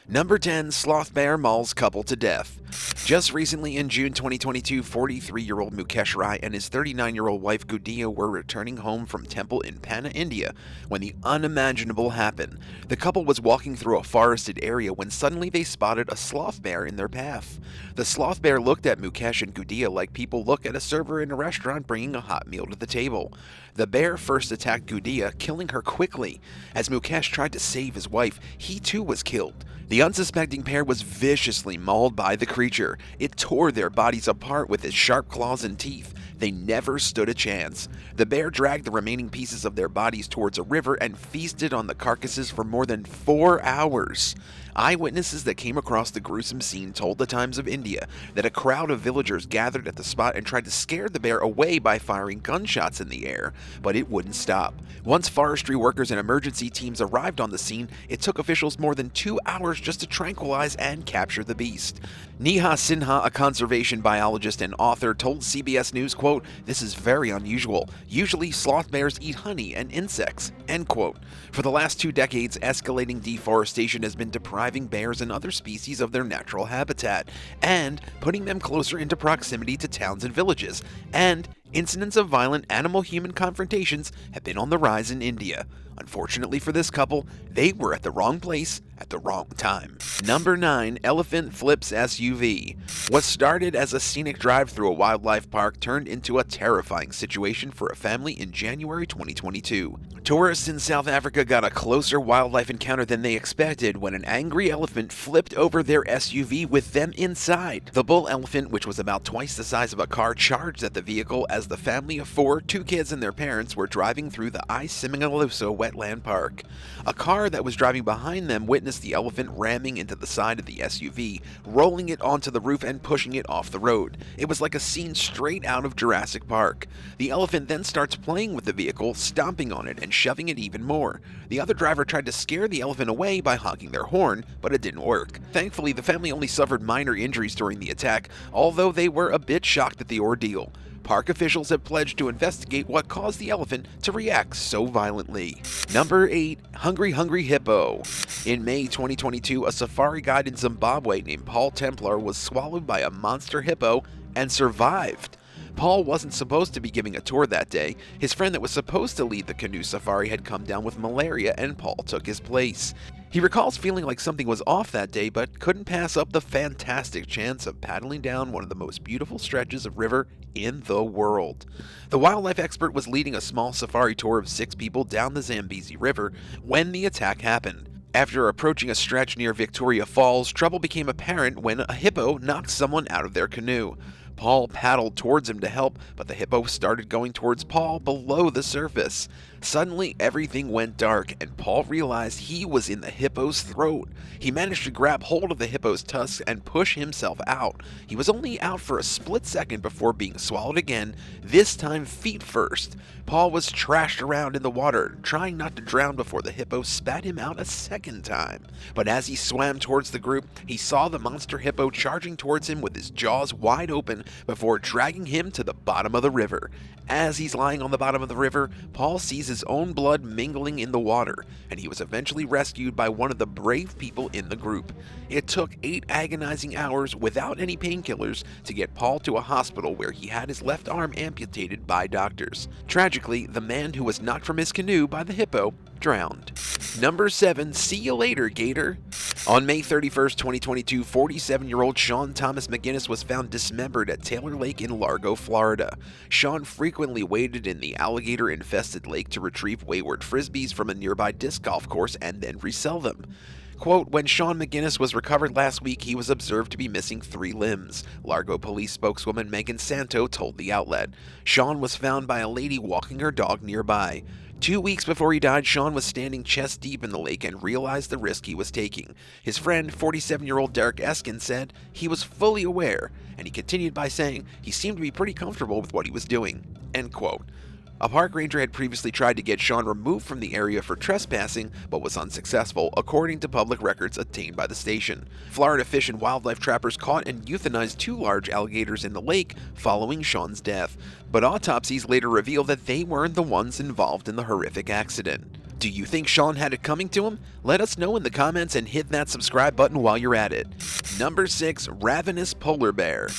Number 10, Sloth Bear Mauls Couple to Death. Just recently in June 2022, 43-year-old Mukesh Rai and his 39-year-old wife Gudiya were returning home from temple in Panna, India, when the unimaginable happened. The couple was walking through a forested area when suddenly they spotted a sloth bear in their path. The sloth bear looked at Mukesh and Gudiya like people look at a server in a restaurant bringing a hot meal to the table. The bear first attacked Gudiya, killing her quickly. As Mukesh tried to save his wife, he too was killed. The unsuspecting pair was viciously mauled by the creature. It tore their bodies apart with its sharp claws and teeth. They never stood a chance. The bear dragged the remaining pieces of their bodies towards a river and feasted on the carcasses for more than 4 hours. Eyewitnesses that came across the gruesome scene told the Times of India that a crowd of villagers gathered at the spot and tried to scare the bear away by firing gunshots in the air, but it wouldn't stop. Once forestry workers and emergency teams arrived on the scene, it took officials more than 2 hours just to tranquilize and capture the beast. Neha Sinha, a conservation biologist and author, told CBS News, quote, "This is very unusual. Usually sloth bears eat honey and insects," end quote. For the last 2 decades, escalating deforestation has been depriving bears and other species of their natural habitat, and putting them closer into proximity to towns and villages, and incidents of violent animal-human confrontations have been on the rise in India. Unfortunately for this couple, they were at the wrong place at the wrong time. Number 9, Elephant Flips SUV. What started as a scenic drive through a wildlife park turned into a terrifying situation for a family in January 2022. Tourists in South Africa got a closer wildlife encounter than they expected when an angry elephant flipped over their SUV with them inside. The bull elephant, which was about twice the size of a car, charged at the vehicle as the family of 4, 2 kids and their parents, were driving through the Isimangaluso Wetland Park. A car that was driving behind them witnessed the elephant ramming into the side of the SUV, rolling it onto the roof and pushing it off the road. It was like a scene straight out of Jurassic Park. The elephant then starts playing with the vehicle, stomping on it and shoving it even more. The other driver tried to scare the elephant away by honking their horn, but it didn't work. Thankfully, the family only suffered minor injuries during the attack, although they were a bit shocked at the ordeal. Park officials have pledged to investigate what caused the elephant to react so violently. Number 8, Hungry Hungry Hippo. In May 2022, a safari guide in Zimbabwe named Paul Templar was swallowed by a monster hippo and survived. Paul wasn't supposed to be giving a tour that day. His friend that was supposed to lead the canoe safari had come down with malaria and Paul took his place. He recalls feeling like something was off that day, but couldn't pass up the fantastic chance of paddling down one of the most beautiful stretches of river in the world. The wildlife expert was leading a small safari tour of 6 people down the Zambezi River when the attack happened. After approaching a stretch near Victoria Falls, trouble became apparent when a hippo knocked someone out of their canoe. Paul paddled towards him to help, but the hippo started going towards Paul below the surface. Suddenly, everything went dark, and Paul realized he was in the hippo's throat. He managed to grab hold of the hippo's tusks and push himself out. He was only out for a split second before being swallowed again, this time feet first. Paul was trashed around in the water, trying not to drown before the hippo spat him out a second time. But as he swam towards the group, he saw the monster hippo charging towards him with his jaws wide open before dragging him to the bottom of the river. As he's lying on the bottom of the river, Paul sees his own blood mingling in the water, and he was eventually rescued by one of the brave people in the group. It took 8 agonizing hours without any painkillers to get Paul to a hospital where he had his left arm amputated by doctors. Tragically, the man who was knocked from his canoe by the hippo drowned. Number 7, See You Later, Gator. On May 31st, 2022, 47-year-old Sean Thomas McGinnis was found dismembered at Taylor Lake in Largo, Florida. Sean frequently waded in the alligator-infested lake to retrieve wayward frisbees from a nearby disc golf course and then resell them. Quote, when Sean McGinnis was recovered last week, he was observed to be missing 3 limbs. Largo police spokeswoman Megan Santo told the outlet. Sean was found by a lady walking her dog nearby. 2 weeks before he died, Sean was standing chest deep in the lake and realized the risk he was taking. His friend, 47-year-old Derek Eskin, said he was fully aware, and he continued by saying he seemed to be pretty comfortable with what he was doing. End quote. A park ranger had previously tried to get Sean removed from the area for trespassing, but was unsuccessful, according to public records obtained by the station. Florida Fish and Wildlife trappers caught and euthanized 2 large alligators in the lake following Sean's death, but autopsies later revealed that they weren't the ones involved in the horrific accident. Do you think Sean had it coming to him? Let us know in the comments and hit that subscribe button while you're at it. Number 6. Ravenous Polar Bear.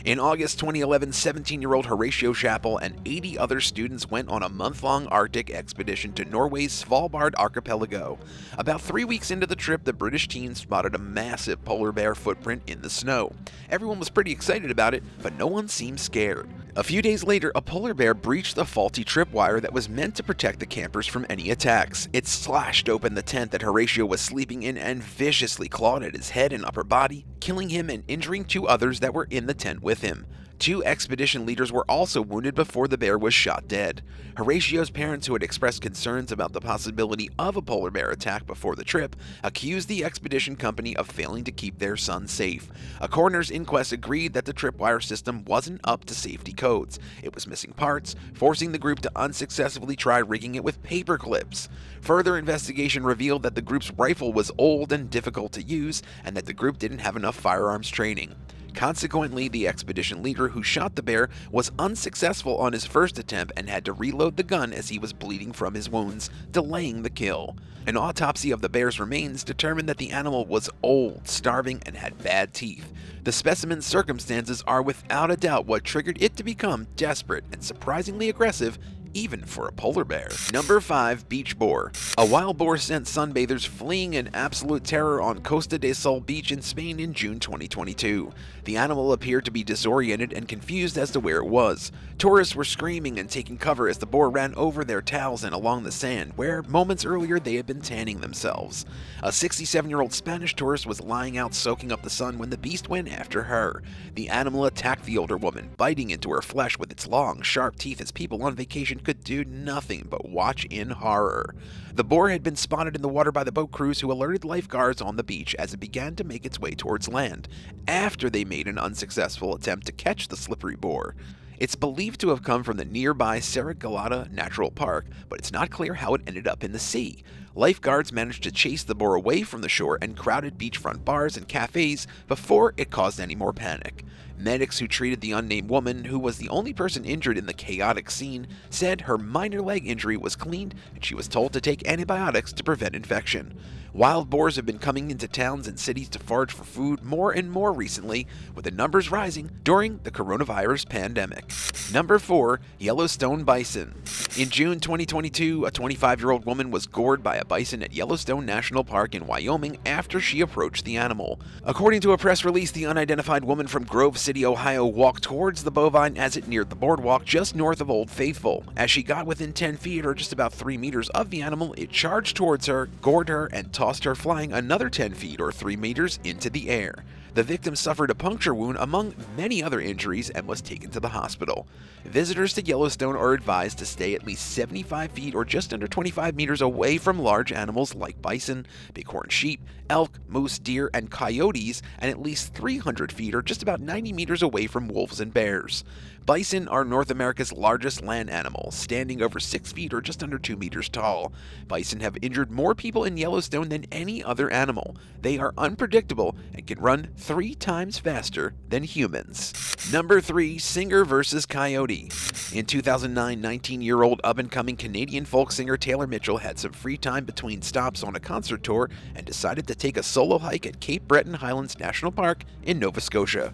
In August 2011, 17-year-old Horatio Chappell and 80 other students went on a month-long Arctic expedition to Norway's Svalbard archipelago. About 3 weeks into the trip, the British team spotted a massive polar bear footprint in the snow. Everyone was pretty excited about it, but no one seemed scared. A few days later, a polar bear breached the faulty tripwire that was meant to protect the campers from any attacks. It slashed open the tent that Horatio was sleeping in and viciously clawed at his head and upper body, killing him and injuring 2 others that were in the tent with him. 2 expedition leaders were also wounded before the bear was shot dead. Horatio's parents, who had expressed concerns about the possibility of a polar bear attack before the trip, accused the expedition company of failing to keep their son safe. A coroner's inquest agreed that the tripwire system wasn't up to safety codes. It was missing parts, forcing the group to unsuccessfully try rigging it with paper clips. Further investigation revealed that the group's rifle was old and difficult to use, and that the group didn't have enough firearms training. Consequently, the expedition leader who shot the bear was unsuccessful on his first attempt and had to reload the gun as he was bleeding from his wounds, delaying the kill. An autopsy of the bear's remains determined that the animal was old, starving, and had bad teeth. The specimen's circumstances are without a doubt what triggered it to become desperate and surprisingly aggressive, even for a polar bear. Number 5. Beach boar. A wild boar sent sunbathers fleeing in absolute terror on Costa del Sol beach in Spain in June 2022. The animal appeared to be disoriented and confused as to where it was. Tourists were screaming and taking cover as the boar ran over their towels and along the sand, where moments earlier they had been tanning themselves. A 67-year-old Spanish tourist was lying out soaking up the sun when the beast went after her. The animal attacked the older woman, biting into her flesh with its long, sharp teeth as people on vacation could do nothing but watch in horror. The boar had been spotted in the water by the boat crews, who alerted lifeguards on the beach as it began to make its way towards land, after they made an unsuccessful attempt to catch the slippery boar. It's believed to have come from the nearby Serra Galada Natural Park, but it's not clear how it ended up in the sea. Lifeguards managed to chase the boar away from the shore and crowded beachfront bars and cafes before it caused any more panic. Medics who treated the unnamed woman, who was the only person injured in the chaotic scene, said her minor leg injury was cleaned and she was told to take antibiotics to prevent infection. Wild boars have been coming into towns and cities to forage for food more and more recently, with the numbers rising during the coronavirus pandemic. Number 4. Yellowstone bison. In June 2022, a 25-year-old woman was gored by a bison at Yellowstone National Park in Wyoming after she approached the animal. According to a press release, the unidentified woman from Grove City, Ohio, walked towards the bovine as it neared the boardwalk just north of Old Faithful. As she got within 10 feet, or just about 3 meters, of the animal, it charged towards her, gored her, and tossed her flying another 10 feet or 3 meters into the air. The victim suffered a puncture wound among many other injuries and was taken to the hospital. Visitors to Yellowstone are advised to stay at least 75 feet or just under 25 meters away from large animals like bison, bighorn sheep, elk, moose, deer, and coyotes, and at least 300 feet or just about 90 meters away from wolves and bears. Bison are North America's largest land animal, standing over 6 feet or just under 2 meters tall. Bison have injured more people in Yellowstone than any other animal. They are unpredictable and can run 3 times faster than humans. Number 3. Singer vs. Coyote. In 2009, 19-year-old up-and-coming Canadian folk singer Taylor Mitchell had some free time between stops on a concert tour and decided to take a solo hike at Cape Breton Highlands National Park in Nova Scotia.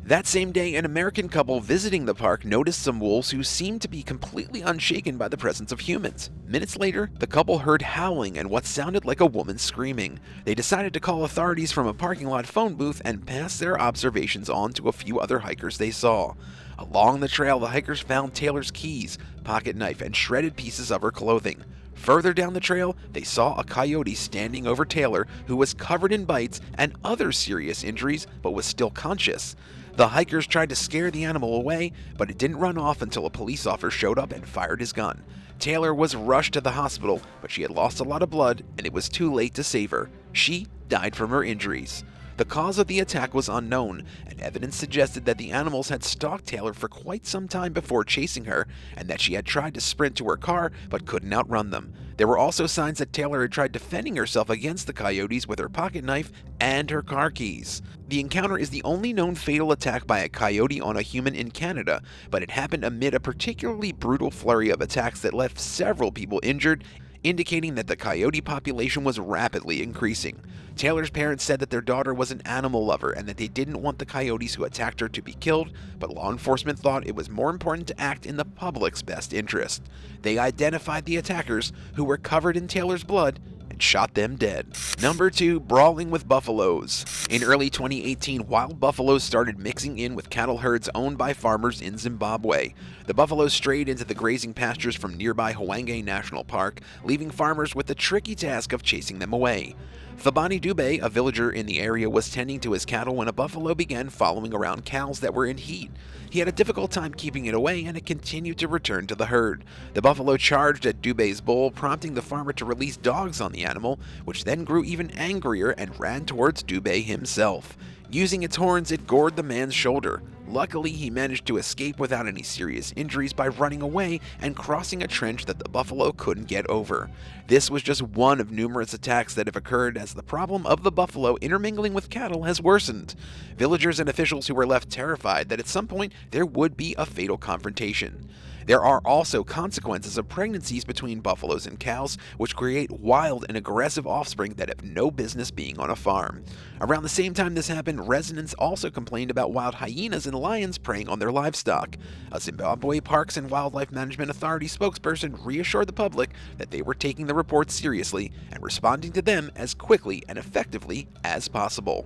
That same day, an American couple visiting the park noticed some wolves who seemed to be completely unshaken by the presence of humans. Minutes later, the couple heard howling and what sounded like a woman screaming. They decided to call authorities from a parking lot phone booth and pass their observations on to a few other hikers they saw. Along the trail, the hikers found Taylor's keys, pocket knife, and shredded pieces of her clothing. Further down the trail, they saw a coyote standing over Taylor, who was covered in bites and other serious injuries but was still conscious. The hikers tried to scare the animal away, but it didn't run off until a police officer showed up and fired his gun. Taylor was rushed to the hospital, but she had lost a lot of blood and it was too late to save her. She died from her injuries. The cause of the attack was unknown, and evidence suggested that the animals had stalked Taylor for quite some time before chasing her, and that she had tried to sprint to her car but couldn't outrun them. There were also signs that Taylor had tried defending herself against the coyotes with her pocket knife and her car keys. The encounter is the only known fatal attack by a coyote on a human in Canada, but it happened amid a particularly brutal flurry of attacks that left several people injured, indicating that the coyote population was rapidly increasing. Taylor's parents said that their daughter was an animal lover and that they didn't want the coyotes who attacked her to be killed, but law enforcement thought it was more important to act in the public's best interest. They identified the attackers, who were covered in Taylor's blood, and shot them dead. Number 2. Brawling with buffaloes. In early 2018, wild buffaloes started mixing in with cattle herds owned by farmers in Zimbabwe. The buffaloes strayed into the grazing pastures from nearby Hwange National Park, leaving farmers with the tricky task of chasing them away. Thabani Dube, a villager in the area, was tending to his cattle when a buffalo began following around cows that were in heat. He had a difficult time keeping it away, and it continued to return to the herd. The buffalo charged at Dube's bull, prompting the farmer to release dogs on the animal, which then grew even angrier and ran towards Dube himself. Using its horns, it gored the man's shoulder. Luckily, he managed to escape without any serious injuries by running away and crossing a trench that the buffalo couldn't get over. This was just one of numerous attacks that have occurred as the problem of the buffalo intermingling with cattle has worsened. Villagers and officials who were left terrified that at some point there would be a fatal confrontation. There are also consequences of pregnancies between buffaloes and cows, which create wild and aggressive offspring that have no business being on a farm. Around the same time this happened, residents also complained about wild hyenas and lions preying on their livestock. A Zimbabwe Parks and Wildlife Management Authority spokesperson reassured the public that they were taking the reports seriously and responding to them as quickly and effectively as possible.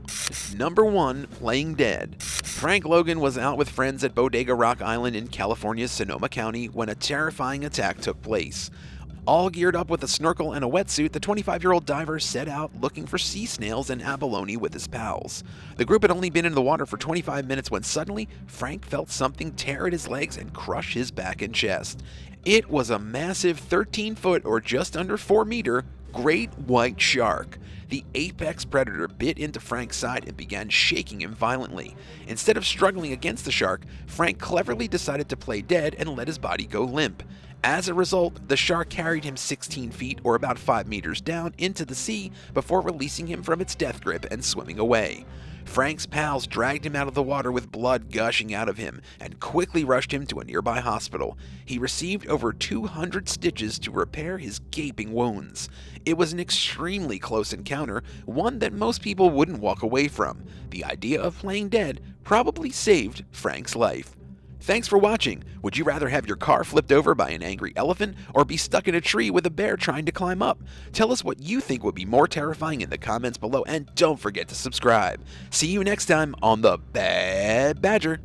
Number 1. Playing dead. Frank Logan was out with friends at Bodega Rock Island in California's Sonoma County when a terrifying attack took place. All geared up with a snorkel and a wetsuit, the 25-year-old diver set out looking for sea snails and abalone with his pals. The group had only been in the water for 25 minutes when suddenly Frank felt something tear at his legs and crush his back and chest. It was a massive 13-foot or just under 4-meter great white shark. The apex predator bit into Frank's side and began shaking him violently. Instead of struggling against the shark, Frank cleverly decided to play dead and let his body go limp. As a result, the shark carried him 16 feet or about 5 meters down into the sea before releasing him from its death grip and swimming away. Frank's pals dragged him out of the water with blood gushing out of him and quickly rushed him to a nearby hospital. He received over 200 stitches to repair his gaping wounds. It was an extremely close encounter, one that most people wouldn't walk away from. The idea of playing dead probably saved Frank's life. Thanks for watching. Would you rather have your car flipped over by an angry elephant or be stuck in a tree with a bear trying to climb up? Tell us what you think would be more terrifying in the comments below, and don't forget to subscribe. See you next time on the Bad Badger.